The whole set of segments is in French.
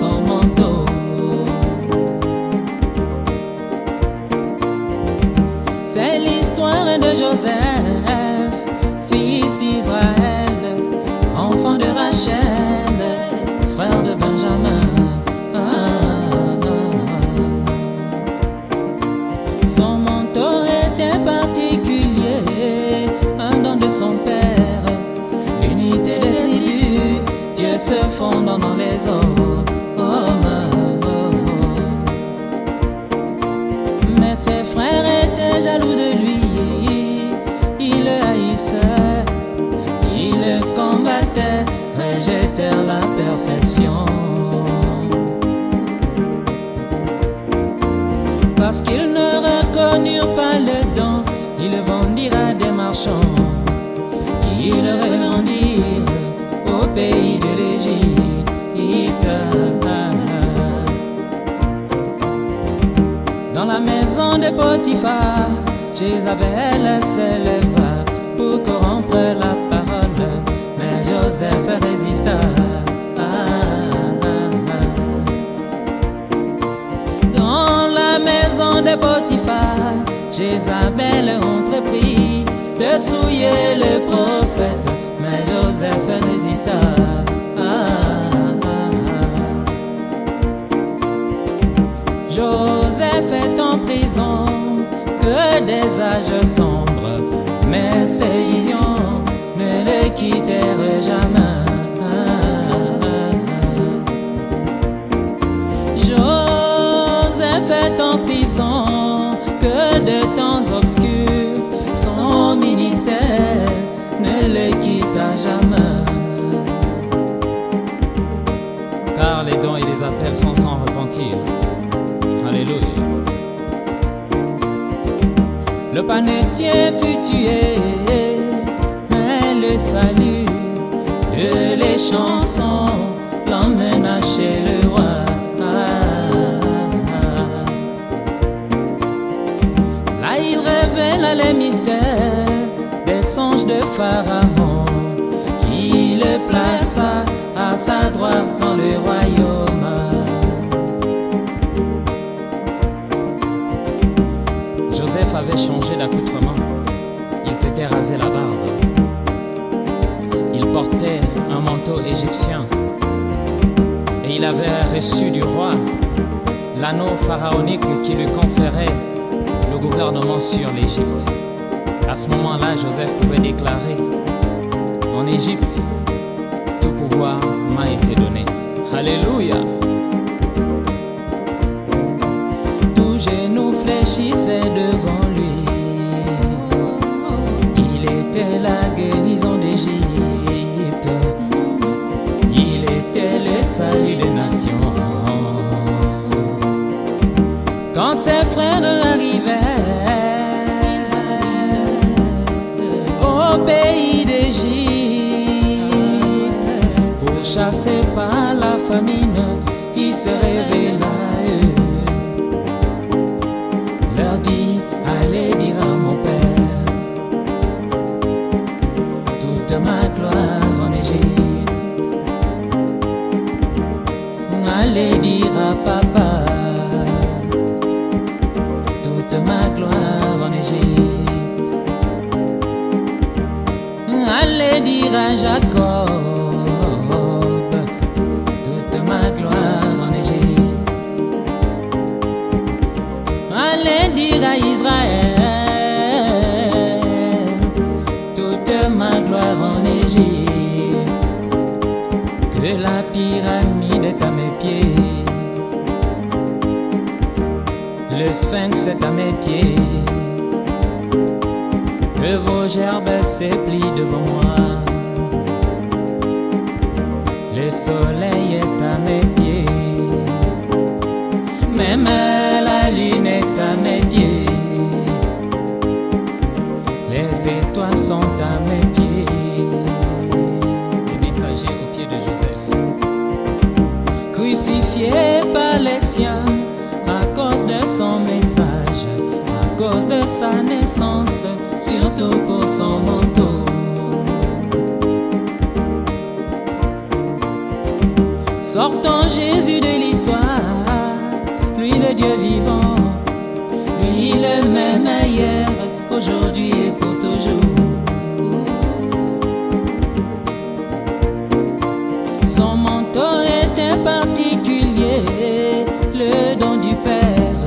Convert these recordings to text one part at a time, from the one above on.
son manteau. C'est l'histoire de Joseph, fils d'Israël, enfant de Rachel, frère de Benjamin. Son manteau était particulier, un don de son père, l'unité des tribus, Dieu se fondant dans les hommes. Mais ses frères étaient jaloux de lui, ils le haïssaient, ils le combattaient, rejetèrent la perfection. Parce qu'ils ne reconnurent pas le don, ils le vendirent à des marchands qui le revendirent au pays de l'Égypte. Dans la maison de Potiphar, Jézabel s'éleva pour corrompre la parole, mais Joseph résista. Dans la maison de Potiphar, Jézabel entreprit de souiller le prophète, mais Joseph résista. Joseph est en prison, que des âges sombres, mais ses visions ne le quittèrent jamais. Joseph est en prison, que de temps obscurs, son ministère ne le quitta jamais. Car les dons et les appels sont sans repentir. Alléluia. Le panetier fut tué, mais le salut de les chansons l'emmena chez le roi. Là il révéla les mystères des songes de Pharaon, qui le plaça à sa droite dans le royaume. Joseph avait changé d'accoutrement, il s'était rasé la barbe. Il portait un manteau égyptien et il avait reçu du roi l'anneau pharaonique qui lui conférait le gouvernement sur l'Égypte. À ce moment-là, Joseph pouvait déclarer: en Égypte, tout pouvoir m'a été donné. Alléluia. Tout genou fléchissait devant lui. Il était la guérison d'Égypte. Il était le salut des nations. Quand ses frères arrivèrent au pays d'Égypte, pourchassés par la famine, il se révéla à eux. Leur dit: allez dire à mon père toute ma gloire en Égypte. Allez dire à papa toute ma gloire en Égypte. Allez dire à Jacob toute ma gloire en Égypte. Allez dire à Israël toute ma gloire en Égypte. Que la pyramide est à mes pieds, le sphinx est à mes pieds, que vos gerbes se plient devant moi. Le soleil est à mes pieds, même la lune est à mes pieds. Les étoiles sont à mes pieds. Les messagers aux pieds de Joseph, crucifié par les siens à cause de son message, à cause de sa naissance, surtout pour son manteau. Sortons Jésus de l'histoire, lui le Dieu vivant, lui le même hier, aujourd'hui et pour toujours. Son manteau était particulier, le don du Père,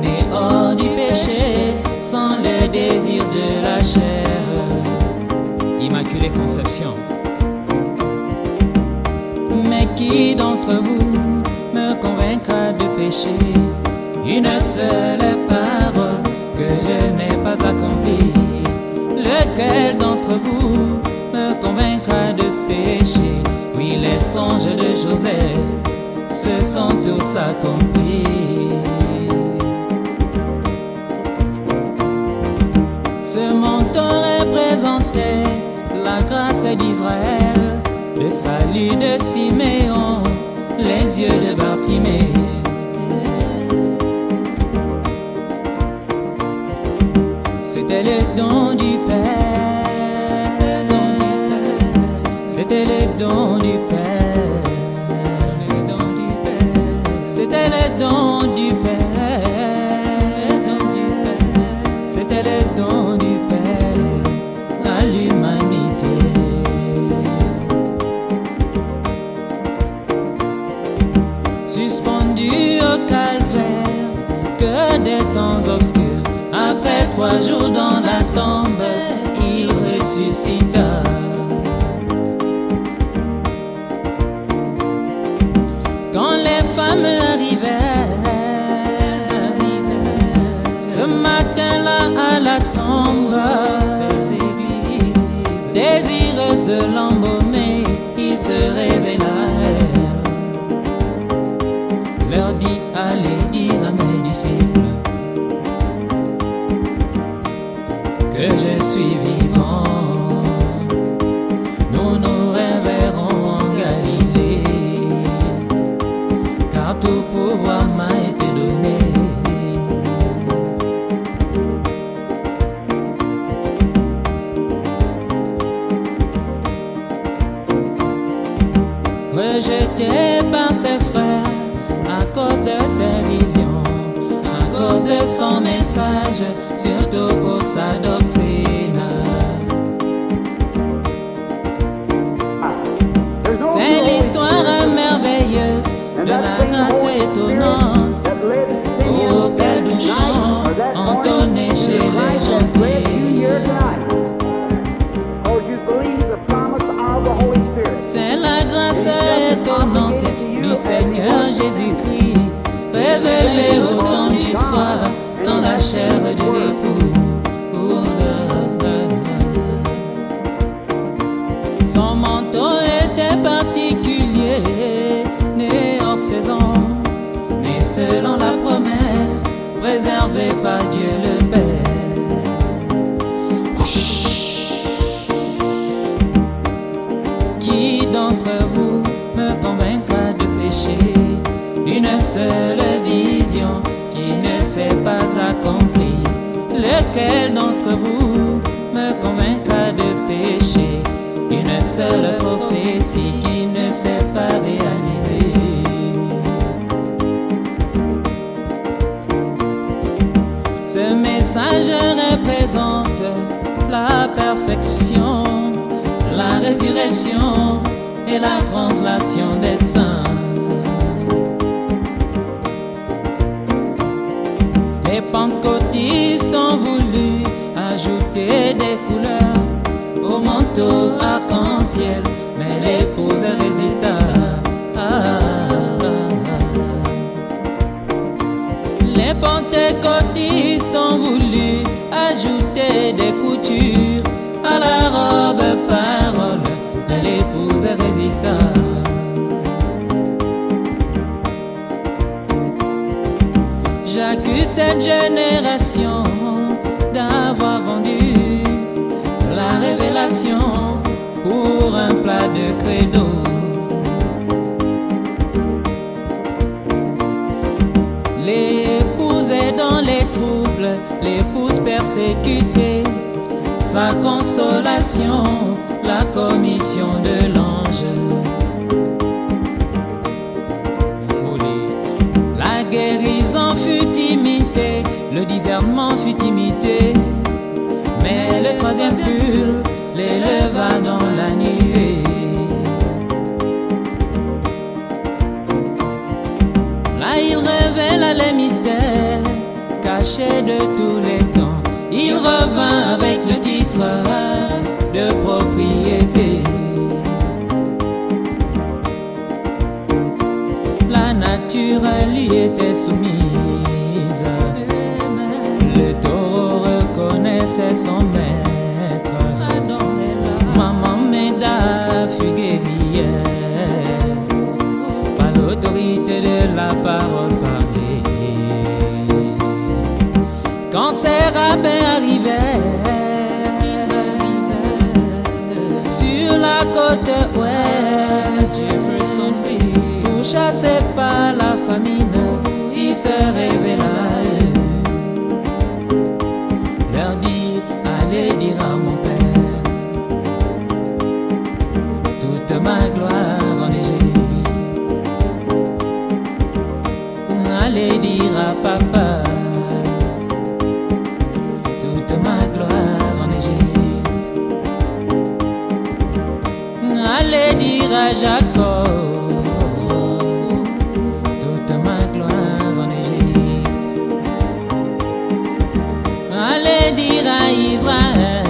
né hors du péché, sans le désir de la chair. Immaculée Conception. Mais qui d'entre vous me convaincra de péché? Une seule parole que je n'ai pas accomplie. Lequel d'entre vous me convaincra de péché? Oui, les songes de Joseph se sont tous accomplis. Ce manteau représentait la grâce d'Israël, le salut de Siméon, les yeux de Bartimée. C'était le don du Père, c'était le don du Père, c'était le don du Père, c'était le don du Père à l'humanité. Suspendu au calvaire, que des temps obscurs. Après 3 jours dans la tombe, il ressuscita. Quand les femmes arrivèrent, ce matin-là à la tombe, ces églises désireuses de l'embaumer, ils se révélèrent. Leur dit, allez dire à mes disciples que je suis vivant. Nous nous réveillerons en Galilée, car tout pouvoir m'a été donné. Rejeté par ses frères à cause de ses visions, à cause de son message, surtout pour sa doctrine. C'est l'histoire merveilleuse de la grâce étonnante, auquel nous chants entonné chez les gentils. C'est la grâce étonnante du Seigneur Jésus-Christ, révélée au temps du soir dans la chair de l'épouse. Son manteau était particulier, né hors saison, mais selon la promesse préservée par Dieu le Père. Qui d'entre vous me convaincra de péché? Une seule vision qui ne s'est pas accomplie. Lequel d'entre vous me convaincra de péché? Une seule prophétie qui ne s'est pas réalisée. Ce message représente la perfection, la résurrection et la translation des saints. Les pentecôtistes ont voulu ajouter des couleurs au manteau arc-en-ciel, mais l'épouse résista. Les pentecôtistes ont voulu ajouter des coutures à la robe parole, mais l'épouse résista. J'accuse cette génération d'avoir vendu la révélation pour un plat de credo. L'épouse est dans les troubles, l'épouse persécutée, sa consolation, la commission de l'ange. légitimité, mais le troisième pull l'éleva dans la nuée. Là il révéla les mystères cachés de tous les temps. Il revint avec le titre de propriété. La nature lui était soumise. Le taureau reconnaissait son maître. Maman Méda fut guérie par l'autorité de la parole parlée. Quand ces rabbins arrivaient sur la côte ouest, Jefferson Street, pour chasser par la famine, il se révéla. Leur dit, allez dire à mon père toute ma gloire en Égypte. Allez dire à papa toute ma gloire en Égypte. Allez dire à Jacob toute ma gloire en Égypte. Allez dire à Israël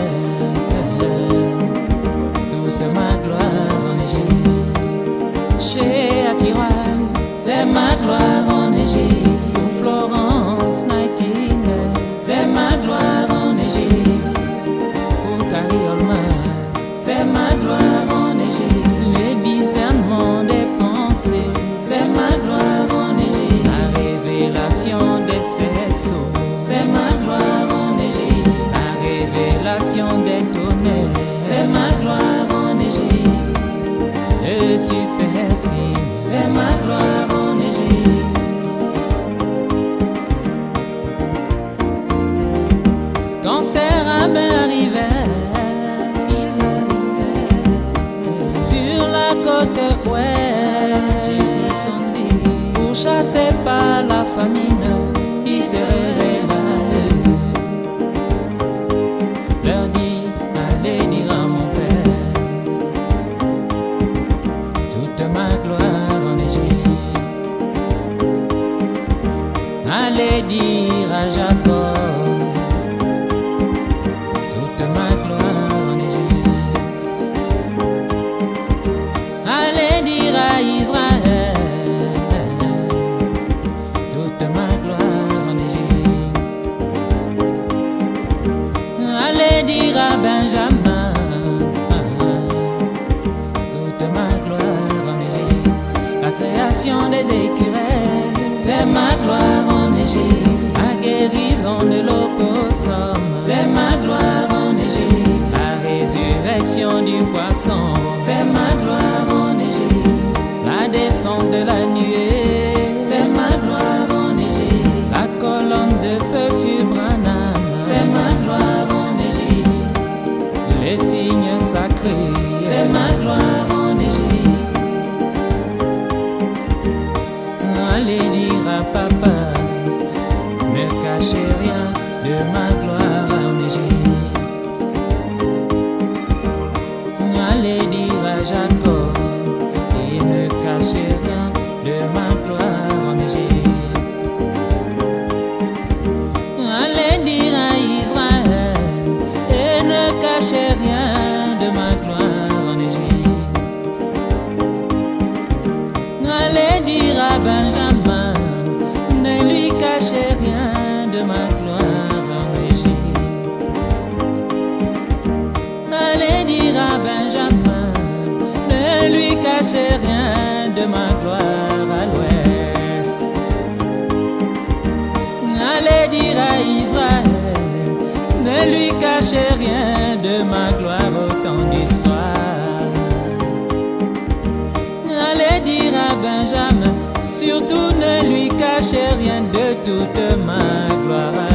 toute ma gloire en Égypte. Chez Attiroy, c'est ma gloire en Égypte. Pour Florence Nightingale, c'est ma gloire en Égypte. Pour Carrie Holman, c'est ma gloire en Égypte. Le discernement des pensées, c'est ma gloire en Égypte. La révélation des sept eaux, c'est ma gloire en Égypte. La révélation des tonnerres, c'est ma gloire en Égypte. Le super signe, c'est ma gloire en Égypte. Quand ces rabbins arrivaient sur la côte ouest, Jefferson Street, pour chasser par la famine, il se révéla. Leur dit, allez dire à mon père toute ma gloire en Égypte. Allez dire à Jacob toute ma gloire en Égypte. Allez dire à Israël toute ma gloire en Égypte. Allez dire à Benjamin toute ma gloire en Égypte. La création des écureuils, c'est ma gloire en Égypte. La guérison de l'opossum, c'est ma gloire en Égypte. La résurrection du poisson, c'est ma gloire en Égypte. La descente de la nuée, c'est ma gloire en Égypte. La colonne de feu sur Branham, c'est ma gloire en Égypte. Les signes sacrés, c'est ma gloire en Égypte. Allez dire à papa, ne cachez rien de ma gloire en Égypte. Allez dire à Jacob, et ne cachez rien de ma gloire en Égypte. Allez dire à Israël, et ne cachez rien de ma gloire en Égypte. Allez dire à Benjamin, ne lui cachez rien de ma gloire en Égypte. Allez dire à Benjamin, ne lui cachez rien de ma gloire à l'ouest. Allez dire à Israël, ne lui cachez rien de ma gloire au temps du soir. Allez dire à Benjamin, surtout ne lui cachez rien de toute ma gloire à